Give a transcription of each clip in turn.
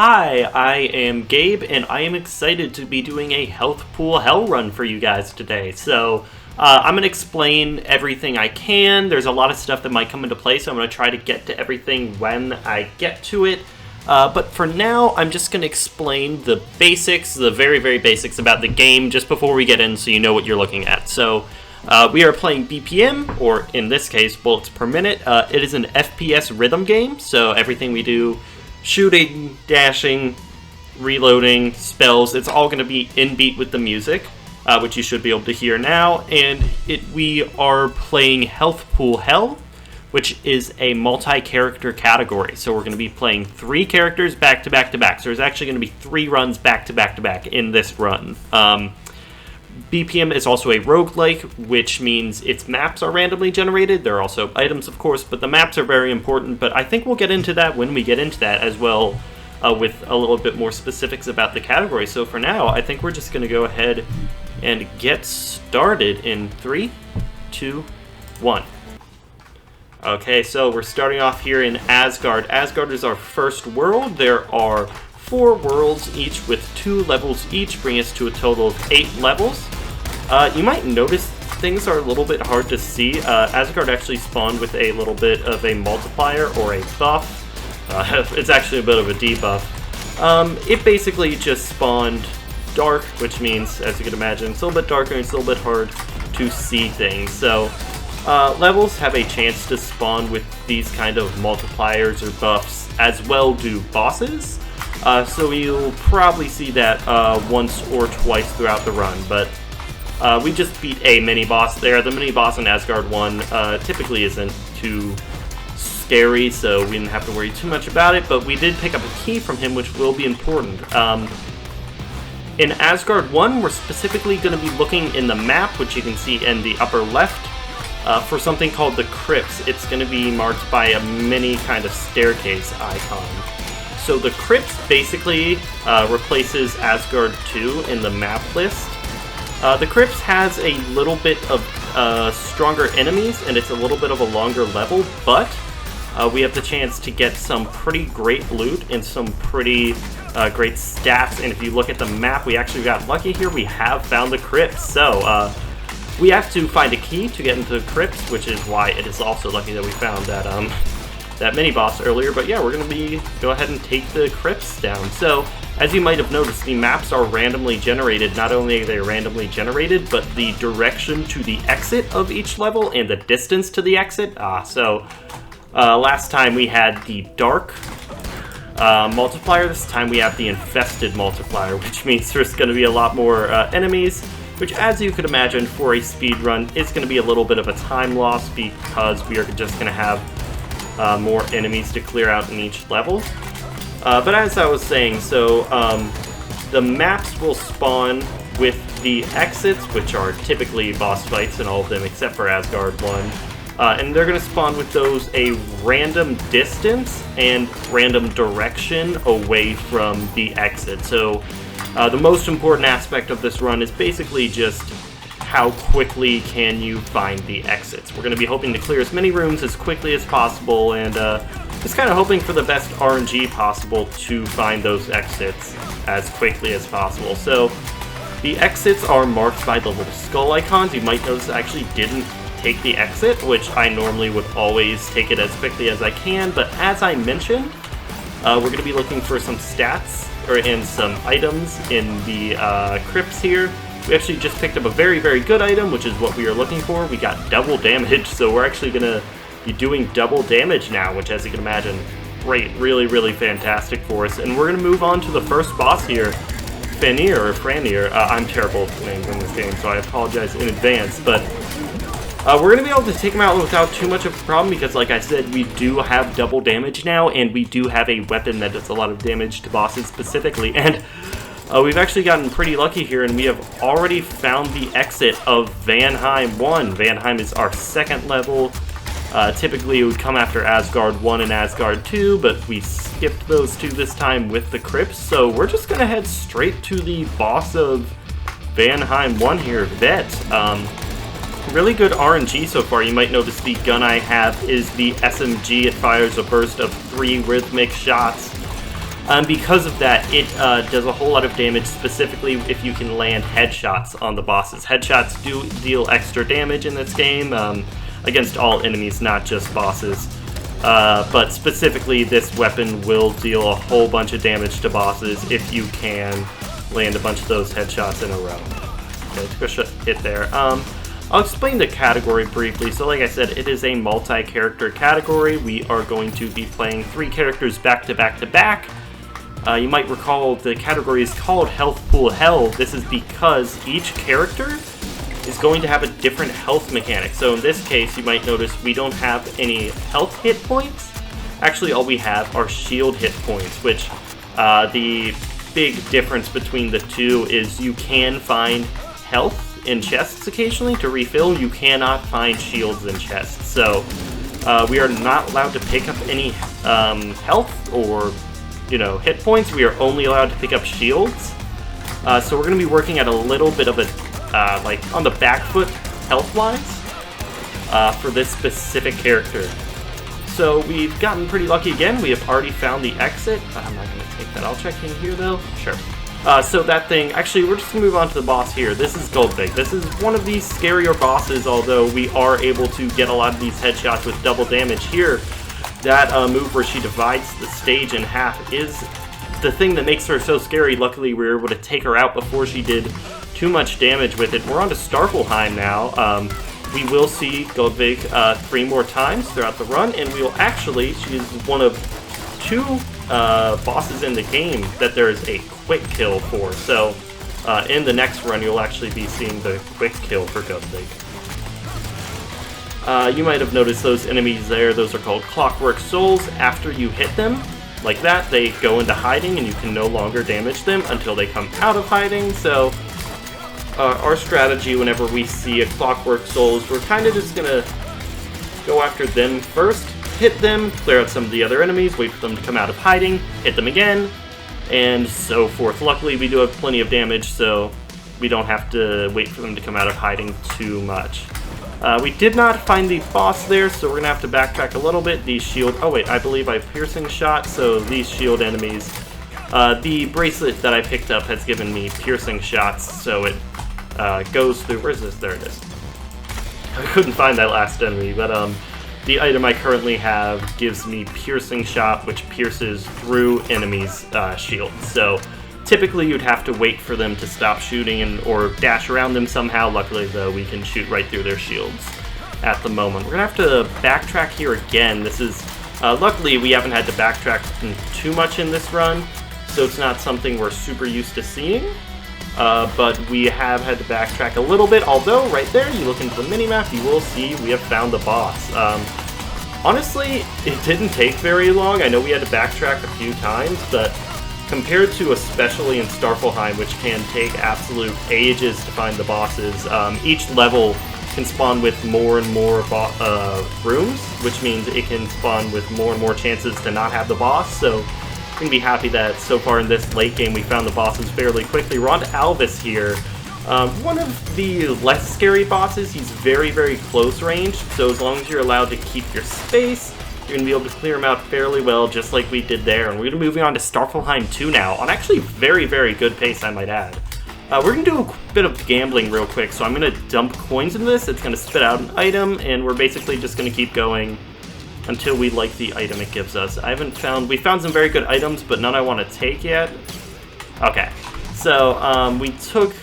Hi, I am Gabe, and I am excited to be doing a health pool hell run for you guys today. So, I'm going to explain everything I can. There's a lot of stuff that might come into play, so I'm going to try to get to everything when I get to it. But for now, I'm just going to explain the basics, the very, very basics about the game just before we get in so you know what you're looking at. So, we are playing BPM, or in this case, bullets per minute. It is an FPS rhythm game, so everything we do, shooting, dashing, reloading, spells, it's all going to be in beat with the music, which you should be able to hear now. And we are playing Health Pool Hell, which is a multi-character category. So we're going to be playing 3 characters back to back to back. So there's actually going to be 3 runs back to back to back in this run. BPM is also a roguelike, which means its maps are randomly generated. There are also items, of course, but the maps are very important. But I think we'll get into that when we get into that as well, with a little bit more specifics about the category. So for now, I think we're just going to go ahead and get started in 3, 2, 1. Okay, so we're starting off here in Asgard. Asgard is our first world. There are 4 worlds each with 2 levels each, bringing us to a total of 8 levels. You might notice things are a little bit hard to see. Asgard actually spawned with a little bit of a multiplier or a buff. It's actually a bit of a debuff. It basically just spawned dark, which means, as you can imagine, it's a little bit darker and it's a little bit hard to see things. So levels have a chance to spawn with these kind of multipliers or buffs, as well do bosses. So you'll probably see that once or twice throughout the run, but we just beat a mini-boss there. The mini-boss in Asgard 1 typically isn't too scary, so we didn't have to worry too much about it, but we did pick up a key from him, which will be important. In Asgard 1, we're specifically going to be looking in the map, which you can see in the upper left, for something called the crypts. It's going to be marked by a mini kind of staircase icon. So the crypts basically replaces Asgard 2 in the map list. The crypts has a little bit of stronger enemies, and it's a little bit of a longer level, but we have the chance to get some pretty great loot and some pretty great stats. And if you look at the map, we actually got lucky here. We have found the crypts. So we have to find a key to get into the crypts, which is why it is also lucky that we found that mini-boss earlier. But yeah, we're going to go ahead and take the crypts down. So, as you might have noticed, the maps are randomly generated. Not only are they randomly generated, but the direction to the exit of each level and the distance to the exit. Last time we had the dark multiplier. This time we have the infested multiplier, which means there's going to be a lot more enemies, which, as you could imagine, for a speed run is going to be a little bit of a time loss because we are just going to have more enemies to clear out in each level. But as I was saying, so the maps will spawn with the exits, which are typically boss fights in all of them except for Asgard 1. And they're going to spawn with those a random distance and random direction away from the exit. So the most important aspect of this run is basically just how quickly can you find the exits. We're going to be hoping to clear as many rooms as quickly as possible, and just kind of hoping for the best RNG possible to find those exits as quickly as possible. So the exits are marked by the little skull icons. You might notice I actually didn't take the exit, which I normally would always take it as quickly as I can, but as I mentioned, we're going to be looking for some stats and some items in the crypts here. We actually just picked up a very, very good item, which is what we are looking for. We got double damage, so we're actually going to be doing double damage now, which, as you can imagine, great, really, really fantastic for us. And we're going to move on to the first boss here, Franir. I'm terrible at names in this game, so I apologize in advance, but we're going to be able to take him out without too much of a problem because, like I said, we do have double damage now, and we do have a weapon that does a lot of damage to bosses specifically, and we've actually gotten pretty lucky here, and we have already found the exit of Vanheim 1. Vanheim is our second level. Typically it would come after Asgard 1 and Asgard 2, but we skipped those 2 this time with the crypts, so we're just going to head straight to the boss of Vanheim 1 here, Vet. Really good RNG so far. You might notice the gun I have is the SMG. It fires a burst of 3 rhythmic shots. Because of that, it does a whole lot of damage, specifically if you can land headshots on the bosses. Headshots do deal extra damage in this game against all enemies, not just bosses. But specifically, this weapon will deal a whole bunch of damage to bosses if you can land a bunch of those headshots in a row. Okay, took a hit there. I'll explain the category briefly. So like I said, it is a multi-character category. We are going to be playing 3 characters back to back to back. You might recall the category is called Health Pool Hell. This is because each character is going to have a different health mechanic. So in this case, you might notice we don't have any health hit points. Actually, all we have are shield hit points, which the big difference between the two is you can find health in chests occasionally to refill. You cannot find shields in chests. So we are not allowed to pick up any health or hit points. We are only allowed to pick up shields. So we're going to be working at a little bit of a like on the back foot health-wise for this specific character. So we've gotten pretty lucky again. We have already found the exit. I'm not going to take that. I'll check in here though. Sure. So that thing, actually we're just going to move on to the boss here. This is Goldvig. This is one of these scarier bosses, although we are able to get a lot of these headshots with double damage here. That move where she divides the stage in half is the thing that makes her so scary. Luckily, we were able to take her out before she did too much damage with it. We're on to Starfelheim now. We will see Goldvig 3 more times throughout the run, and we will actually, she is one of 2 bosses in the game that there is a quick kill for. So in the next run, you'll actually be seeing the quick kill for Goldvig. You might have noticed those enemies there. Those are called Clockwork Souls. After you hit them, like that, they go into hiding and you can no longer damage them until they come out of hiding. So our strategy whenever we see a Clockwork Souls, we're kind of just going to go after them first, hit them, clear out some of the other enemies, wait for them to come out of hiding, hit them again, and so forth. Luckily, we do have plenty of damage, so we don't have to wait for them to come out of hiding too much. We did not find the boss there, so we're going to have to backtrack a little bit. These shield... Oh wait, I believe I have piercing shot, so these shield enemies... the bracelet that I picked up has given me piercing shots, so it goes through... Where's this? There it is. I couldn't find that last enemy, but the item I currently have gives me piercing shot, which pierces through enemies' shields. So typically you'd have to wait for them to stop shooting or dash around them somehow. Luckily, though, we can shoot right through their shields at the moment. We're going to have to backtrack here again. This is... luckily, we haven't had to backtrack too much in this run, so it's not something we're super used to seeing. But we have had to backtrack a little bit, although right there, you look into the minimap, you will see we have found the boss. Honestly, it didn't take very long. I know we had to backtrack a few times, but compared to especially in Starfelheim, which can take absolute ages to find the bosses, each level can spawn with more and more rooms, which means it can spawn with more and more chances to not have the boss, so I'm going to be happy that so far in this late game we found the bosses fairly quickly. We're on to Alvis here. One of the less scary bosses. He's very, very close range, so as long as you're allowed to keep your space, you're going to be able to clear him out fairly well, just like we did there. And we're going to be moving on to Starfelheim 2 now, on actually very, very good pace, I might add. We're going to do a bit of gambling real quick, so I'm going to dump coins into this. It's going to spit out an item, and we're basically just going to keep going until we like the item it gives us. We found some very good items, but none I want to take yet. Okay, so we took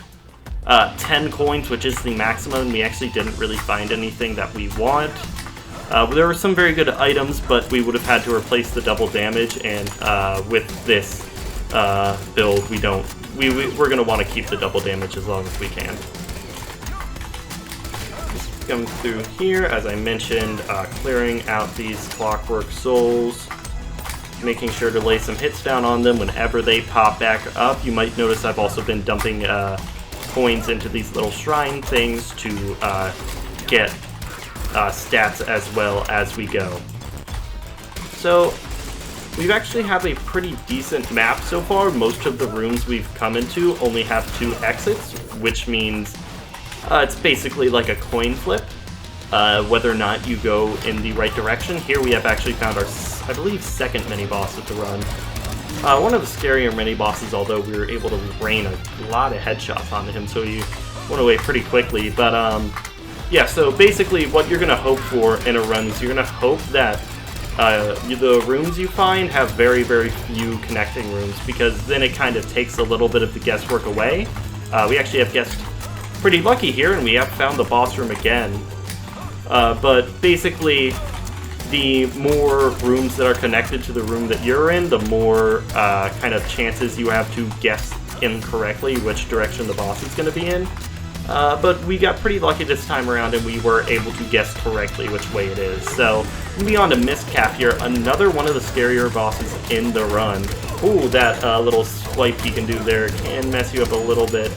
10 coins, which is the maximum. We actually didn't really find anything that we want. There were some very good items, but we would have had to replace the double damage, and with this build, we're going to want to keep the double damage as long as we can. Just come through here, as I mentioned, clearing out these Clockwork Souls, making sure to lay some hits down on them whenever they pop back up. You might notice I've also been dumping coins into these little shrine things to get stats as well as we go. So we actually have a pretty decent map so far. Most of the rooms we've come into only have 2 exits, which means it's basically like a coin flip, whether or not you go in the right direction. Here we have actually found our, I believe, second mini-boss of the run. One of the scarier mini-bosses, although we were able to rain a lot of headshots onto him, so he went away pretty quickly. But, yeah, so basically what you're going to hope for in a run is you're going to hope that the rooms you find have very, very few connecting rooms, because then it kind of takes a little bit of the guesswork away. We actually have guessed pretty lucky here, and we have found the boss room again. But basically, the more rooms that are connected to the room that you're in, the more kind of chances you have to guess incorrectly which direction the boss is going to be in. But we got pretty lucky this time around, and we were able to guess correctly which way it is. So, moving on to Mistcap here, another one of the scarier bosses in the run. Ooh, that little swipe he can do there can mess you up a little bit.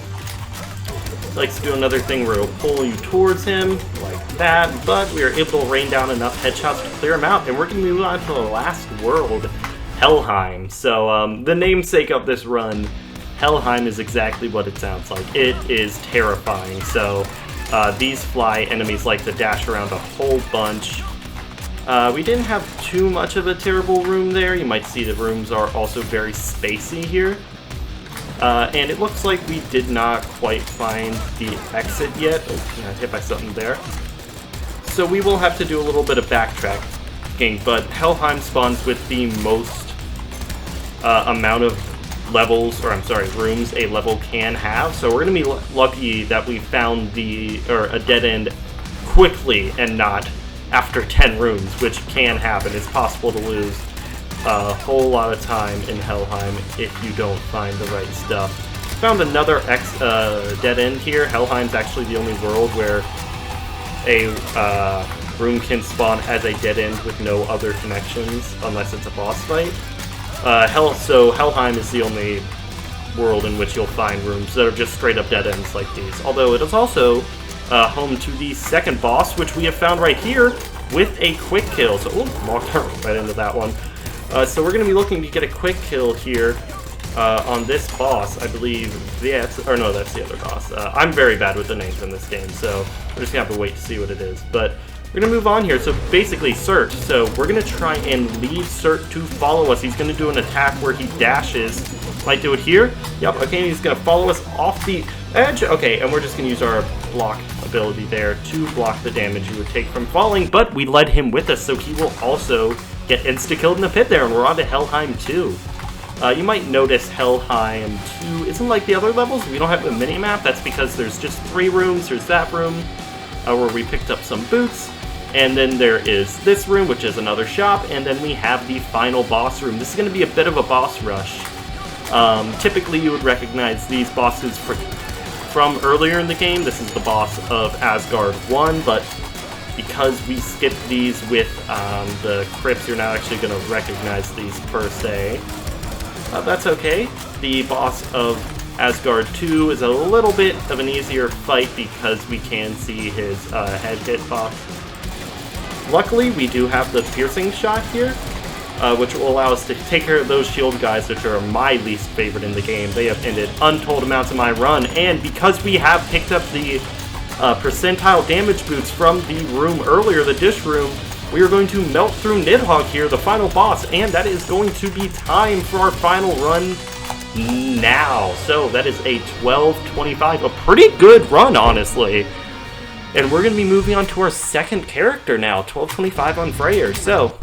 Likes to do another thing where he'll pull you towards him, like that, but we were able to rain down enough headshots to clear him out, and we're going to move on to the last world, Helheim. So, the namesake of this run, Helheim, is exactly what it sounds like. It is terrifying. So, these fly enemies like to dash around a whole bunch. We didn't have too much of a terrible room there. You might see the rooms are also very spacey here. And it looks like we did not quite find the exit yet. Oh, got hit by something there. So we will have to do a little bit of backtracking, but Helheim spawns with the most amount of levels, or I'm sorry, rooms a level can have. So we're going to be lucky that we found a dead end quickly and not after 10 rooms, which can happen. It's possible to lose a whole lot of time in Helheim if you don't find the right stuff. Found another dead end here. Helheim's actually the only world where a room can spawn as a dead end with no other connections unless it's a boss fight. So Helheim is the only world in which you'll find rooms that are just straight up dead ends like these. Although it is also home to the second boss, which we have found right here with a quick kill. So, walked right into that one. So we're going to be looking to get a quick kill here on this boss, I believe. Yeah, or no, that's the other boss. I'm very bad with the names in this game, so we're just going to have to wait to see what it is. But we're going to move on here. So basically, Surt. So we're going to try and lead Surt to follow us. He's going to do an attack where he dashes. Might do it here. Yep, okay, he's going to follow us off the edge. Okay, and we're just going to use our block ability there to block the damage you would take from falling, but we led him with us, so he will also get insta-killed in the pit there, and we're on to Helheim 2. You might notice Helheim 2 isn't like the other levels. We don't have a mini-map. That's because there's just 3 rooms. There's that room where we picked up some boots, and then there is this room, which is another shop, and then we have the final boss room. This is going to be a bit of a boss rush. Typically, you would recognize these bosses from earlier in the game. This is the boss of Asgard 1, but because we skipped these with the crypts, you're not actually going to recognize these per se. That's okay. The boss of Asgard 2 is a little bit of an easier fight because we can see his head hitbox. Luckily, we do have the piercing shot here, which will allow us to take care of those shield guys, which are my least favorite in the game. They have ended untold amounts of my run, and because we have picked up the percentile damage boots from the room earlier, the dish room, we are going to melt through Nidhogg here, the final boss, and that is going to be time for our final run now. So that is a 12:25, a pretty good run, honestly. And we're going to be moving on to our second character now, 12:25 on Freyr. So,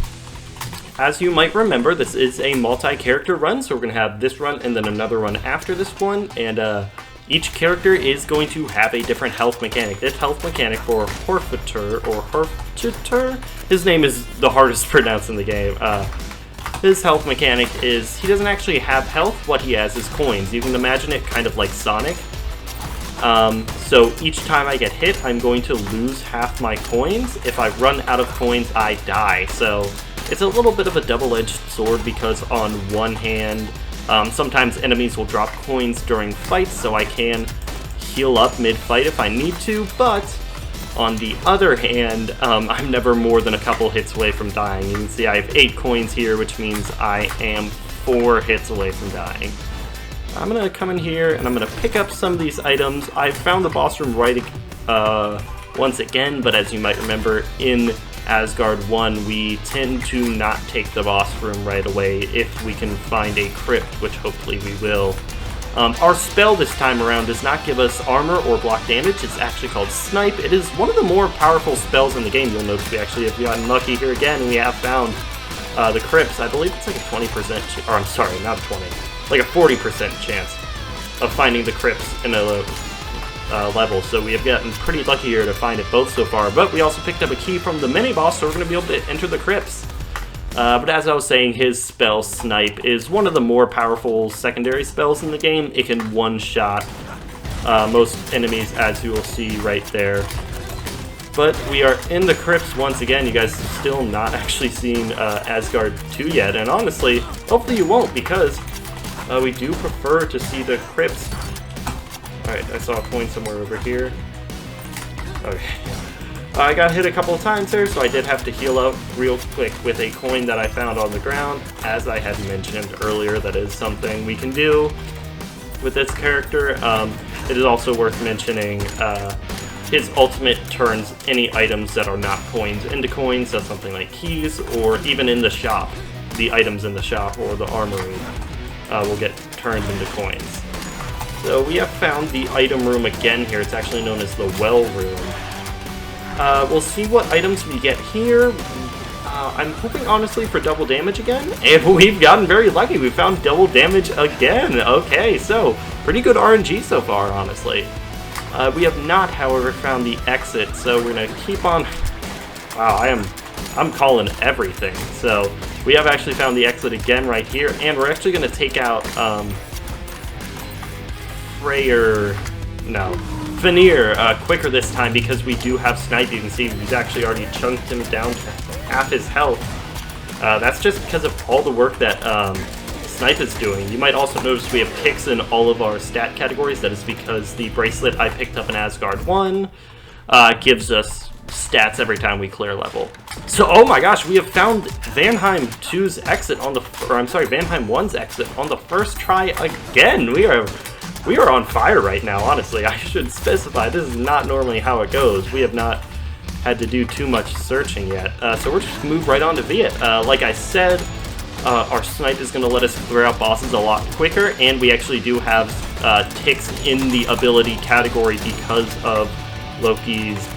as you might remember, this is a multi-character run, so we're going to have this run and then another run after this one, and each character is going to have a different health mechanic. This health mechanic for Horfiter, his name is the hardest to pronounce in the game. His health mechanic is, he doesn't actually have health, what he has is coins. You can imagine it kind of like Sonic. So each time I get hit, I'm going to lose half my coins. If I run out of coins, I die. So it's a little bit of a double-edged sword because on one hand, sometimes enemies will drop coins during fights, so I can heal up mid-fight if I need to, but on the other hand, I'm never more than a couple hits away from dying. You can see I have 8 coins here, which means I am 4 hits away from dying. I'm going to come in here and I'm going to pick up some of these items. I found the boss room right once again, but as you might remember, in Asgard 1, we tend to not take the boss room right away if we can find a crypt, which hopefully we will. Our spell this time around does not give us armor or block damage. It's actually called Snipe. It is one of the more powerful spells in the game. You'll notice we actually have gotten lucky here again, and we have found the crypts. I believe it's like a 20%, or I'm sorry, not 20, like a 40% chance of finding the crypts in a level. So we have gotten pretty lucky here to find it both so far, but we also picked up a key from the mini-boss, so we're going to be able to enter the crypts. But as I was saying, his spell, Snipe, is one of the more powerful secondary spells in the game. It can one-shot most enemies, as you will see right there. But we are in the crypts once again. You guys have still not actually seen Asgard 2 yet, and honestly, hopefully you won't, because we do prefer to see the crypts. Alright, I saw a coin somewhere over here. Okay. I got hit a couple of times there, so I did have to heal out real quick with a coin that I found on the ground. As I had mentioned earlier, that is something we can do with this character. It is also worth mentioning his ultimate turns any items that are not coins into coins, so something like keys, or even in the shop. The items in the shop or the armory will get turned into coins. So we have found the item room again here. It's actually known as the well room. We'll see what items we get here. I'm hoping, honestly, for double damage again. And we've gotten very lucky. We found double damage again. Okay, so pretty good RNG so far, honestly. We have not, however, found the exit, so we're going to keep on... Wow, I'm calling everything. So we have actually found the exit again right here, and we're actually going to take out... Veneer quicker this time because we do have Snipe. You can see we've actually already chunked him down to half his health. That's just because of all the work that Snipe is doing. You might also notice we have ticks in all of our stat categories. That is because the bracelet I picked up in Asgard 1 gives us stats every time we clear level. So, oh my gosh, we have found Vanheim 2's exit on the... Vanheim 1's exit on the first try again. We are on fire right now, honestly. I should specify, this is not normally how it goes. We have not had to do too much searching yet. So we're just move right on to Viet. Like I said, our Snipe is going to let us clear out bosses a lot quicker, and we actually do have ticks in the ability category because of Loki's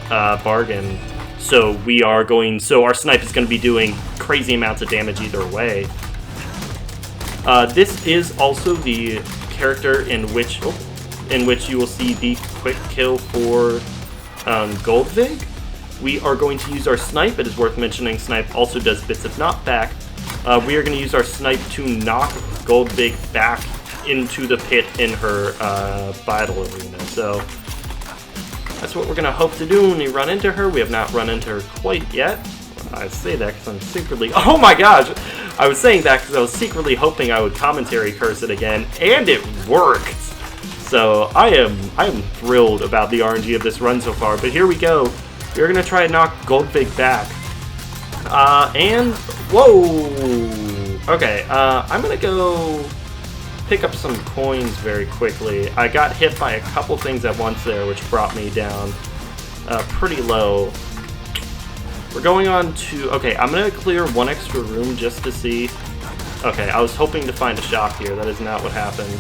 bargain. So our Snipe is going to be doing crazy amounts of damage either way. This is also the character in which you will see the quick kill for Goldvig. We are going to use our Snipe. It is worth mentioning Snipe also does bits of knockback. We are going to use our Snipe to knock Goldvig back into the pit in her battle arena. So that's what we're going to hope to do when we run into her. We have not run into her quite yet. I say that because I'm secretly... Oh my gosh! I was saying that because I was secretly hoping I would commentary curse it again, and it worked! So I am thrilled about the RNG of this run so far, but here we go. We're going to try and knock Goldvig back. And... Whoa! Okay, I'm going to go pick up some coins very quickly. I got hit by a couple things at once there, which brought me down pretty low. We're going on to... Okay, I'm going to clear one extra room just to see. Okay, I was hoping to find a shop here. That is not what happened.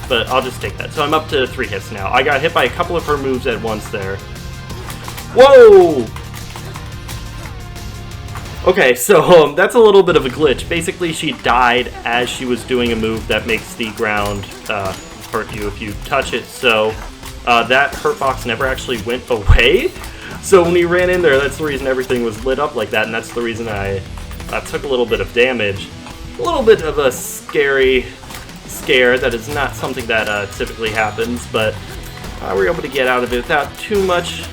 But I'll just take that. So I'm up to 3 hits now. I got hit by a couple of her moves at once there. Whoa! Okay, so that's a little bit of a glitch. Basically, she died as she was doing a move that makes the ground hurt you if you touch it. So that hurt box never actually went away. So when we ran in there, that's the reason everything was lit up like that, and that's the reason I took a little bit of damage. A little bit of a scary scare. That is not something that typically happens, but we were able to get out of it without too much,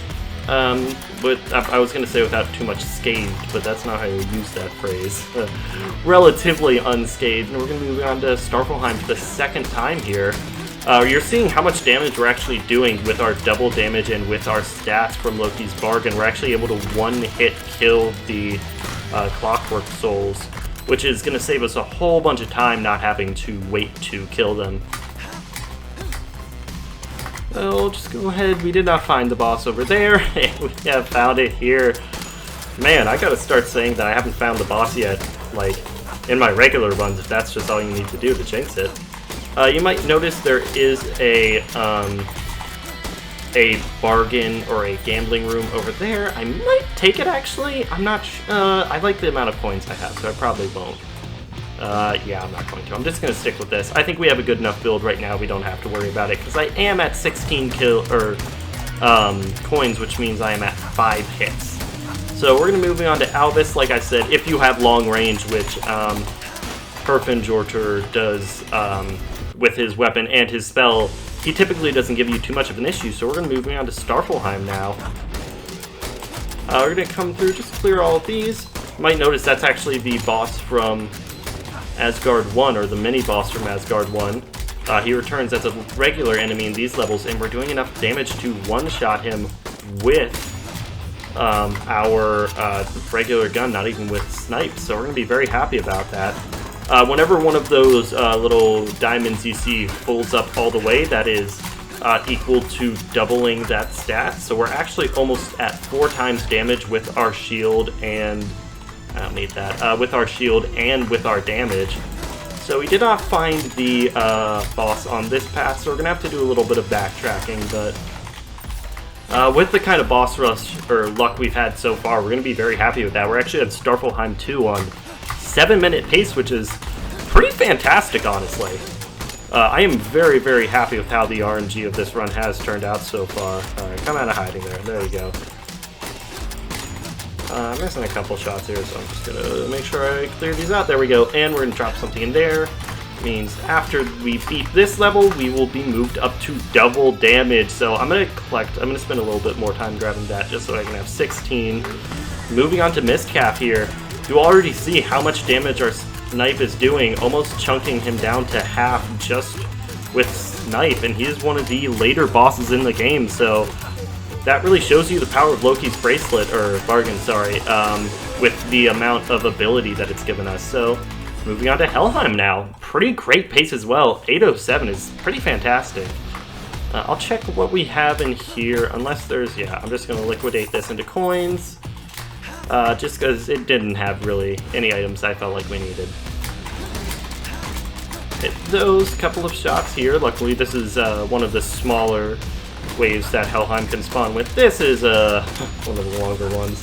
I was going to say without too much scathed, but that's not how you use that phrase. Relatively unscathed, and we're going to move on to Starfelheim for the second time here. You're seeing how much damage we're actually doing with our double damage and with our stats from Loki's bargain. We're actually able to one-hit kill the Clockwork Souls, which is going to save us a whole bunch of time not having to wait to kill them. Well, just go ahead. We did not find the boss over there, and we have found it here. Man, I gotta start saying that I haven't found the boss yet, like, in my regular runs, if that's just all you need to do to jinx it. You might notice there is a bargain or a gambling room over there. I might take it, actually. I'm not I like the amount of coins I have, so I probably won't. Yeah, I'm not going to. I'm just going to stick with this. I think we have a good enough build right now. We don't have to worry about it, because I am at 16 coins, which means I am at 5 hits. So we're going to be moving on to Alvis. Like I said, if you have long range, which Herfinjorter does with his weapon and his spell, he typically doesn't give you too much of an issue. So we're going to be moving on to Starfelheim now. We're going to come through, just clear all of these. You might notice that's actually the boss from Asgard 1, or the mini-boss from Asgard 1. He returns as a regular enemy in these levels, and we're doing enough damage to one-shot him with our regular gun, not even with snipes, so we're going to be very happy about that. Whenever one of those little diamonds you see folds up all the way, that is equal to doubling that stat, so we're actually almost at 4 times damage with our shield and... I don't need that. With our shield and with our damage. So we did not find the boss on this path, so we're going to have to do a little bit of backtracking, but with the kind of boss rush or luck we've had so far, we're going to be very happy with that. We're actually at Starfelheim 2 on 7-minute pace, which is pretty fantastic, honestly. I am very, very happy with how the RNG of this run has turned out so far. Alright, come out of hiding there. There you go. I'm missing a couple shots here, so I'm just going to make sure I clear these out. There we go, and we're going to drop something in there. Means after we beat this level, we will be moved up to double damage. So I'm going to spend a little bit more time grabbing that just so I can have 16. Moving on to Mistcalf here. You already see how much damage our Snipe is doing, almost chunking him down to half just with Snipe, and he is one of the later bosses in the game, so... that really shows you the power of Loki's bracelet, or bargain, sorry, with the amount of ability that it's given us. So, moving on to Helheim now. Pretty great pace as well. 807 is pretty fantastic. I'll check what we have in here, unless there's, yeah, I'm just going to liquidate this into coins, just because it didn't have really any items I felt like we needed. Hit those couple of shots here. Luckily, this is one of the smaller waves that Helheim can spawn with. This is one of the longer ones.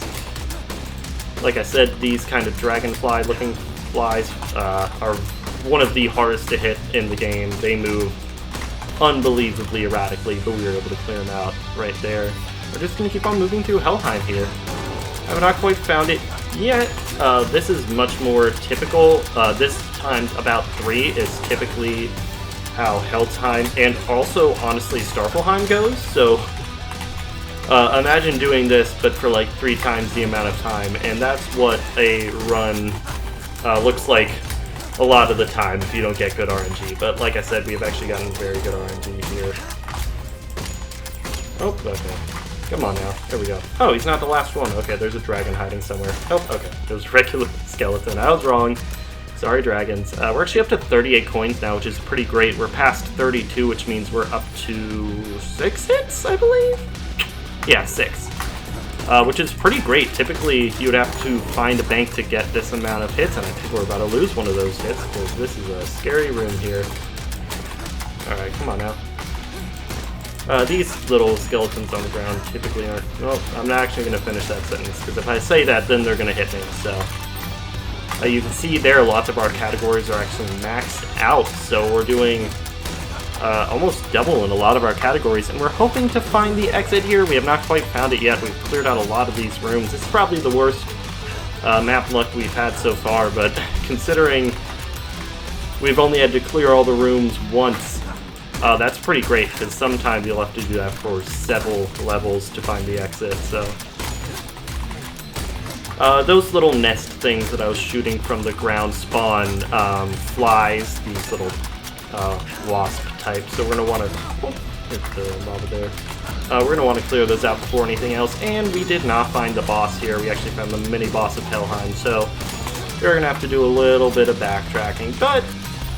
Like I said, these kind of dragonfly looking flies are one of the hardest to hit in the game. They move unbelievably erratically, but we were able to clear them out right there. We're just going to keep on moving through Helheim here. I have not quite found it yet. This is much more typical. This times about 3 is typically how Helheim and also, honestly, Starfelheim goes. So, imagine doing this, but for like 3 times the amount of time, and that's what a run looks like a lot of the time if you don't get good RNG. But like I said, we've actually gotten very good RNG here. Oh, okay. Come on now. There we go. Oh, he's not the last one. Okay, there's a dragon hiding somewhere. Oh, okay. There's a regular skeleton. I was wrong. Sorry, dragons. We're actually up to 38 coins now, which is pretty great. We're past 32, which means we're up to 6 hits, I believe? Yeah, 6. Which is pretty great. Typically, you would have to find a bank to get this amount of hits, and I think we're about to lose one of those hits, because this is a scary room here. Alright, come on now. These little skeletons on the ground typically aren't... Well, I'm not actually going to finish that sentence, because if I say that, then they're going to hit me, so... you can see there, lots of our categories are actually maxed out, so we're doing almost double in a lot of our categories, and we're hoping to find the exit here. We have not quite found it yet. We've cleared out a lot of these rooms. This is probably the worst map luck we've had so far, but considering we've only had to clear all the rooms once, that's pretty great, because sometimes you'll have to do that for several levels to find the exit, so... those little nest things that I was shooting from the ground spawn flies, these little wasp types, so we're going to want to hit the lava there. We're going to want to clear those out before anything else, and we did not find the boss here. We actually found the mini-boss of Helheim, so we're going to have to do a little bit of backtracking, but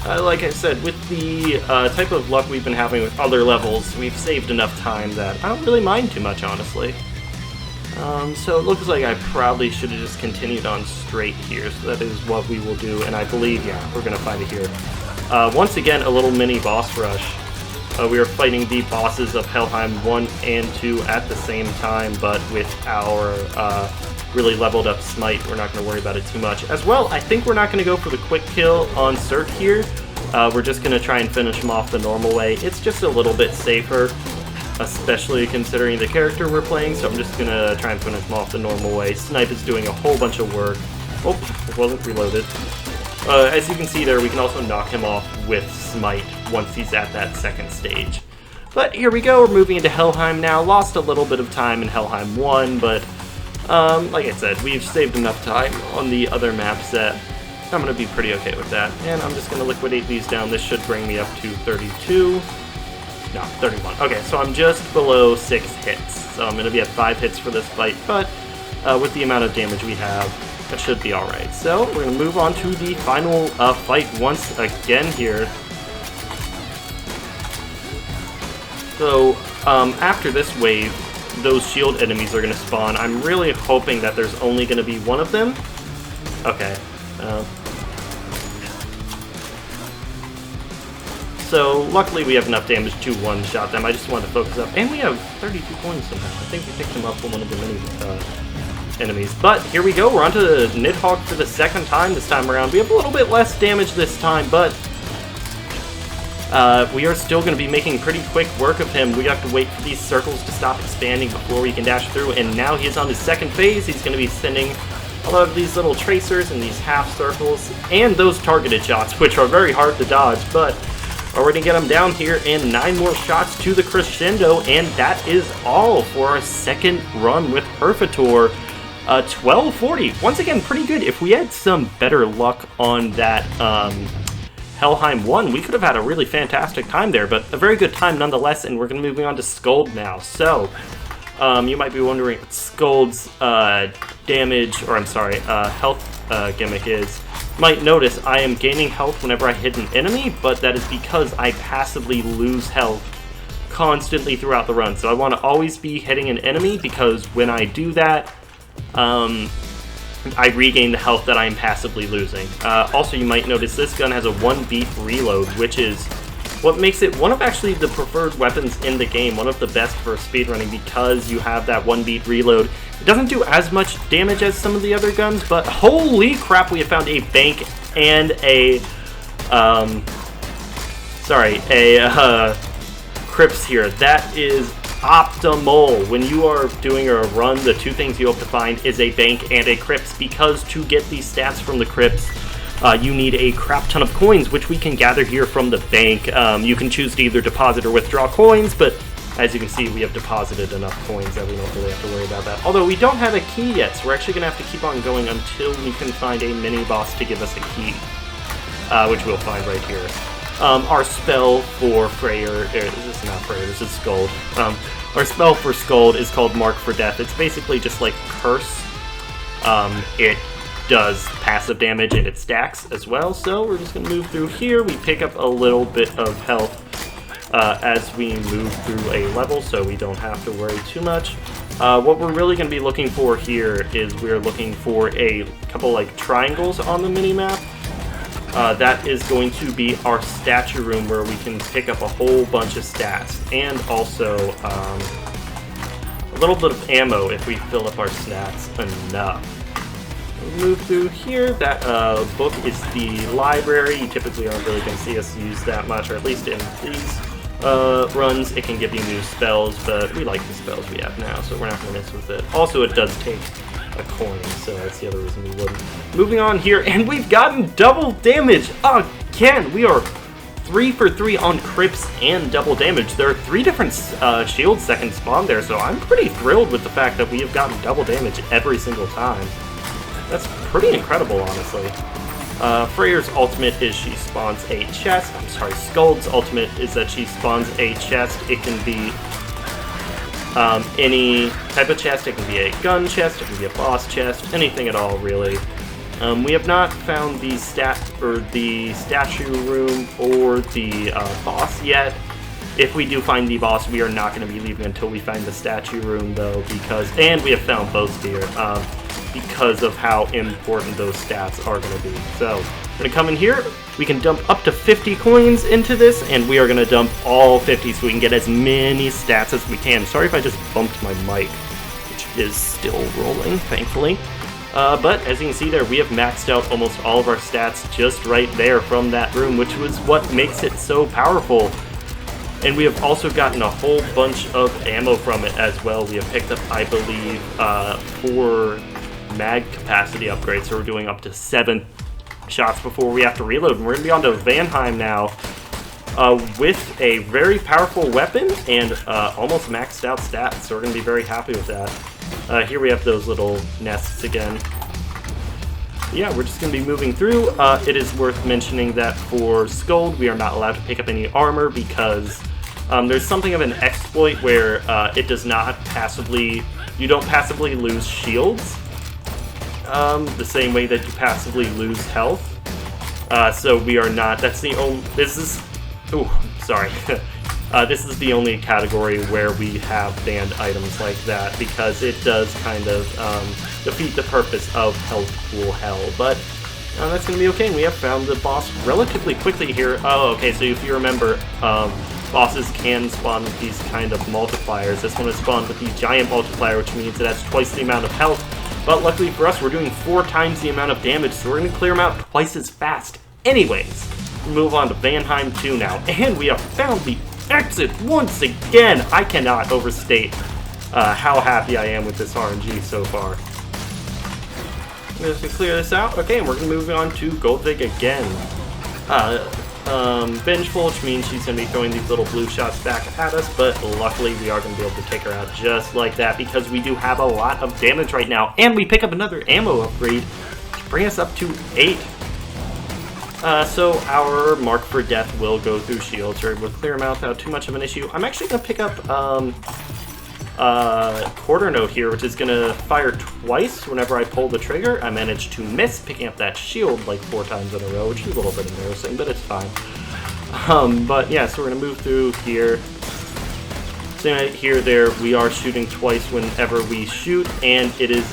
like I said, with the type of luck we've been having with other levels, we've saved enough time that I don't really mind too much, honestly. So it looks like I probably should have just continued on straight here, so that is what we will do, and I believe, yeah, we're going to find it here. Once again, a little mini boss rush. We are fighting the bosses of Helheim 1 and 2 at the same time, but with our really leveled up Smite, we're not going to worry about it too much. As well, I think we're not going to go for the quick kill on Cirque here. We're just going to try and finish him off the normal way. It's just a little bit safer, especially considering the character we're playing, so I'm just going to try and finish him off the normal way. Snipe is doing a whole bunch of work. Oh, it wasn't reloaded. As you can see there, we can also knock him off with Smite once he's at that second stage. But here we go, we're moving into Helheim now. Lost a little bit of time in Helheim 1, but like I said, we've saved enough time on the other maps that I'm going to be pretty okay with that. And I'm just going to liquidate these down. This should bring me up to 32. No, 31. Okay, so I'm just below 6 hits. So I'm going to be at 5 hits for this fight, but with the amount of damage we have, that should be alright. So we're going to move on to the final fight once again here. So after this wave, those shield enemies are going to spawn. I'm really hoping that there's only going to be one of them. Okay. So luckily we have enough damage to one-shot them. I just wanted to focus up. And we have 32 coins somehow. I think we picked them up from one of the mini enemies. But here we go. We're on to Nidhogg for the second time this time around. We have a little bit less damage this time, but we are still going to be making pretty quick work of him. We have to wait for these circles to stop expanding before we can dash through, and now he is on his second phase. He's going to be sending a lot of these little tracers and these half circles, and those targeted shots, which are very hard to dodge, but already get him down here, and 9 more shots to the crescendo, and that is all for our second run with Herfitor. 1240. Once again, pretty good. If we had some better luck on that Helheim 1, we could have had a really fantastic time there, but a very good time nonetheless, and we're going to be moving on to Skuld now. So, you might be wondering what Skuld's damage, or I'm sorry, health gimmick is. You might notice I am gaining health whenever I hit an enemy, but that is because I passively lose health constantly throughout the run. So I want to always be hitting an enemy, because when I do that, I regain the health that I'm passively losing. Also, you might notice this gun has a 1-beat reload, which is what makes it one of actually the preferred weapons in the game, one of the best for speedrunning, because you have that 1-beat reload. It doesn't do as much damage as some of the other guns, but holy crap, we have found a bank and a, crypts here. That is optimal. When you are doing a run, the two things you hope to find is a bank and a crypts, because to get these stats from the crypts, you need a crap ton of coins, which we can gather here from the bank. You can choose to either deposit or withdraw coins, but as you can see, we have deposited enough coins that we don't really have to worry about that. Although we don't have a key yet, so we're actually going to have to keep on going until we can find a mini-boss to give us a key, which we'll find right here. Our spell for Freyr, this is not Freyr, this is Skuld. Our spell for Skuld is called Mark for Death. It's basically just like Curse. It does passive damage and it stacks as well, so we're just going to move through here. We pick up a little bit of health as we move through a level, so we don't have to worry too much. What we're really going to be looking for here is we're looking for a couple like triangles on the mini-map. That is going to be our statue room, where we can pick up a whole bunch of stats, and also a little bit of ammo if we fill up our stats enough. We'll move through here. That book is the library. You typically aren't really going to see us use that much, or at least in these runs. It can give you new spells, but we like the spells we have now, so we're not going to mess with it. Also, it does take a coin, so that's the other reason we wouldn't. Moving on here, and we've gotten double damage again. We are 3 for 3 on crypts and double damage. There are 3 different shields that can spawn there, so I'm pretty thrilled with the fact that we have gotten double damage every single time. That's pretty incredible, honestly. Freyr's ultimate is she spawns a chest. I'm sorry, Skuld's ultimate is that she spawns a chest. It can be any type of chest. It can be a gun chest, it can be a boss chest, anything at all, really. We have not found the statue room or the boss yet. If we do find the boss, we are not going to be leaving until we find the statue room, though, and we have found both here, because of how important those stats are going to be. So, we're going to come in here, we can dump up to 50 coins into this, and we are going to dump all 50 so we can get as many stats as we can. Sorry if I just bumped my mic, which is still rolling, thankfully. But as you can see there, we have maxed out almost all of our stats just right there from that room, which was what makes it so powerful. And we have also gotten a whole bunch of ammo from it as well. We have picked up, I believe, 4 mag capacity upgrades, so we're doing up to 7 shots before we have to reload. And we're going to be on to Vanheim now with a very powerful weapon and almost maxed out stats, so we're going to be very happy with that. Here we have those little nests again. Yeah, we're just going to be moving through. It is worth mentioning that for Scold, we are not allowed to pick up any armor because there's something of an exploit where it does not you don't passively lose shields the same way that you passively lose health. So we are not, this is the only category where we have banned items like that, because it does kind of defeat the purpose of Health Pool Hell. But that's going to be okay, and we have found the boss relatively quickly here. Oh, okay, so if you remember, bosses can spawn with these kind of multipliers. This one is spawned with the giant multiplier, which means it has twice the amount of health. But luckily for us, we're doing 4 times the amount of damage, so we're going to clear them out twice as fast. Anyways, move on to Vanheim 2 now, and we have found the exit once again. I cannot overstate how happy I am with this RNG so far. I'm just going to clear this out. Okay, and we're going to move on to Goldvig again. Vengeful, which means she's going to be throwing these little blue shots back at us, but luckily we are going to be able to take her out just like that, because we do have a lot of damage right now, and we pick up another ammo upgrade to bring us up to 8. So our Mark for Death will go through shields. We're able to clear them out without too much of an issue. I'm actually going to pick up Quarter Note here, which is going to fire twice whenever I pull the trigger. I managed to miss picking up that shield like 4 times in a row, which is a little bit embarrassing, but it's fine. But yeah, so we're going to move through here. So here, there, we are shooting twice whenever we shoot, and it is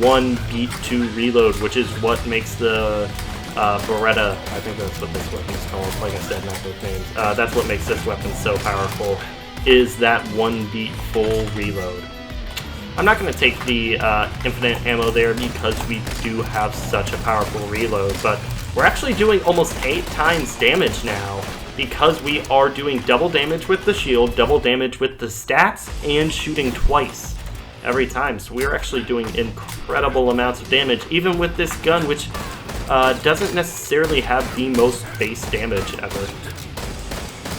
1 beat to reload, which is what makes the Beretta, I think that's what this weapon is called, like I said, not those names. That's what makes this weapon so powerful, is that 1 beat full reload. I'm not going to take the infinite ammo there because we do have such a powerful reload, but we're actually doing almost 8 times damage now because we are doing double damage with the shield, double damage with the stats, and shooting twice every time. So we're actually doing incredible amounts of damage, even with this gun, which doesn't necessarily have the most base damage ever.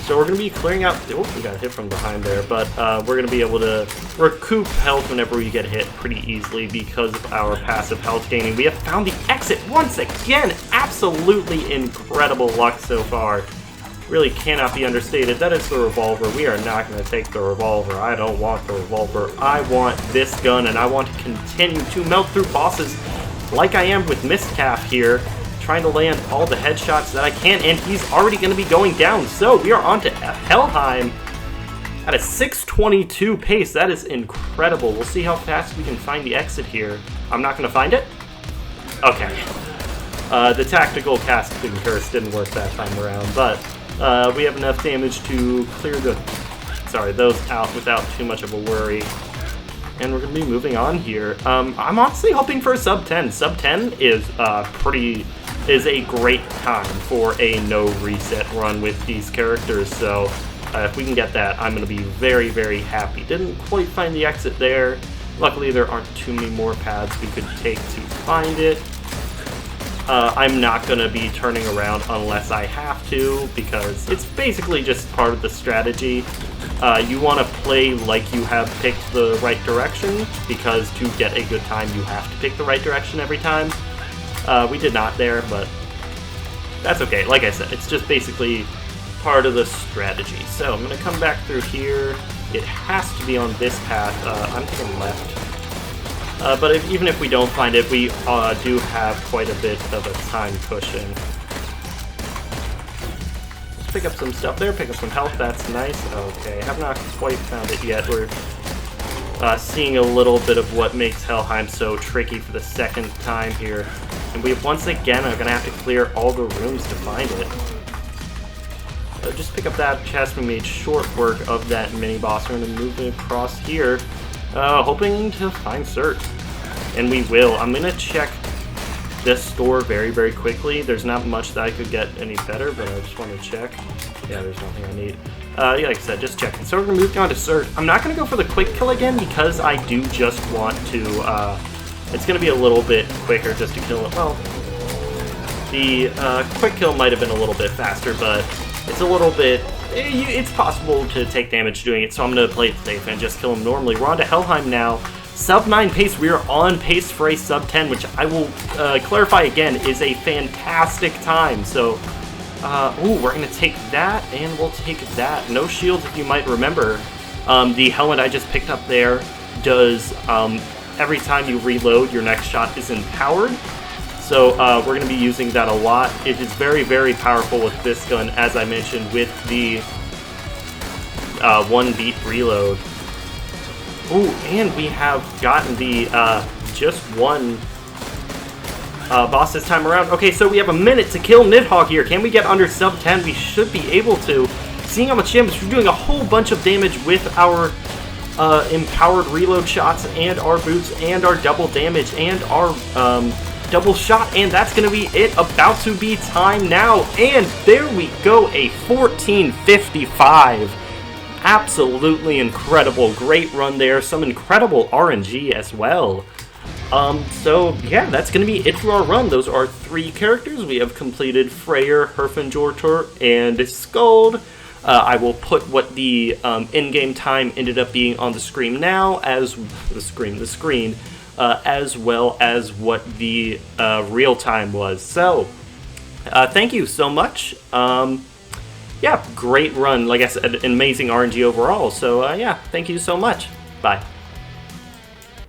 So we're going to be clearing out... Oh, we got hit from behind there, but we're going to be able to recoup health whenever we get hit pretty easily because of our passive health gaining. We have found the exit once again! Absolutely incredible luck so far. Really cannot be understated. That is the revolver. We are not going to take the revolver. I don't want the revolver. I want this gun, and I want to continue to melt through bosses like I am with Mistcalf here, trying to land all the headshots that I can, and he's already going to be going down. So we are on to Helheim at a 6:22 pace. That is incredible. We'll see how fast we can find the exit here. I'm not going to find it? Okay. The tactical casting curse didn't work that time around, but we have enough damage to clear those out without too much of a worry. And we're going to be moving on here. I'm honestly hoping for a sub 10. Sub 10 is a great time for a no reset run with these characters. So if we can get that, I'm going to be very, very happy. Didn't quite find the exit there. Luckily, there aren't too many more paths we could take to find it. I'm not going to be turning around unless I have to, because it's basically just part of the strategy. You want to play like you have picked the right direction, because to get a good time, you have to pick the right direction every time. We did not there, but that's okay. Like I said, it's just basically part of the strategy. So I'm going to come back through here. It has to be on this path. I'm taking left. But even if we don't find it, we do have quite a bit of a time cushion. Let's pick up some stuff there, pick up some health, that's nice. Okay, have not quite found it yet. We're seeing a little bit of what makes Helheim so tricky for the second time here. And we once again are going to have to clear all the rooms to find it. Just pick up that chest. We made short work of that mini-boss. We're going to move it across here, hoping to find Cert. And we will. I'm going to check this store very, very quickly. There's not much that I could get any better, but I just want to check. Yeah, there's nothing I need. Yeah, like I said, just checking. So we're going to move on to Cert. I'm not going to go for the quick kill again because I do just want to... it's going to be a little bit quicker just to kill it. Well, the quick kill might have been a little bit faster, but it's a little bit... It's possible to take damage doing it, so I'm going to play it safe and just kill him normally. We're on to Helheim now. Sub 9 pace, we are on pace for a sub 10, which I will clarify again is a fantastic time. So, ooh, we're going to take that, and we'll take that. No shields, if you might remember. The helmet I just picked up there does, every time you reload, your next shot isn't powered. So we're going to be using that a lot. It is very, very powerful with this gun, as I mentioned, with the 1-beat reload. Ooh, and we have gotten the just one boss this time around. Okay, so we have a minute to kill Nidhogg here. Can we get under sub 10? We should be able to. Seeing how much damage, we're doing a whole bunch of damage with our empowered reload shots and our boots and our double damage and our double shot, and that's going to be it. About to be time now, and there we go, a 14:55. Absolutely incredible. Great run there. Some incredible RNG as well. So, yeah, that's going to be it for our run. Those are 3 characters. We have completed Freyr, Herfenjortur, and Skuld. I will put what the in-game time ended up being on the screen now, as as well as what the real time was. So, thank you so much. Yeah, great run. Like I said, amazing RNG overall. So, yeah, thank you so much. Bye.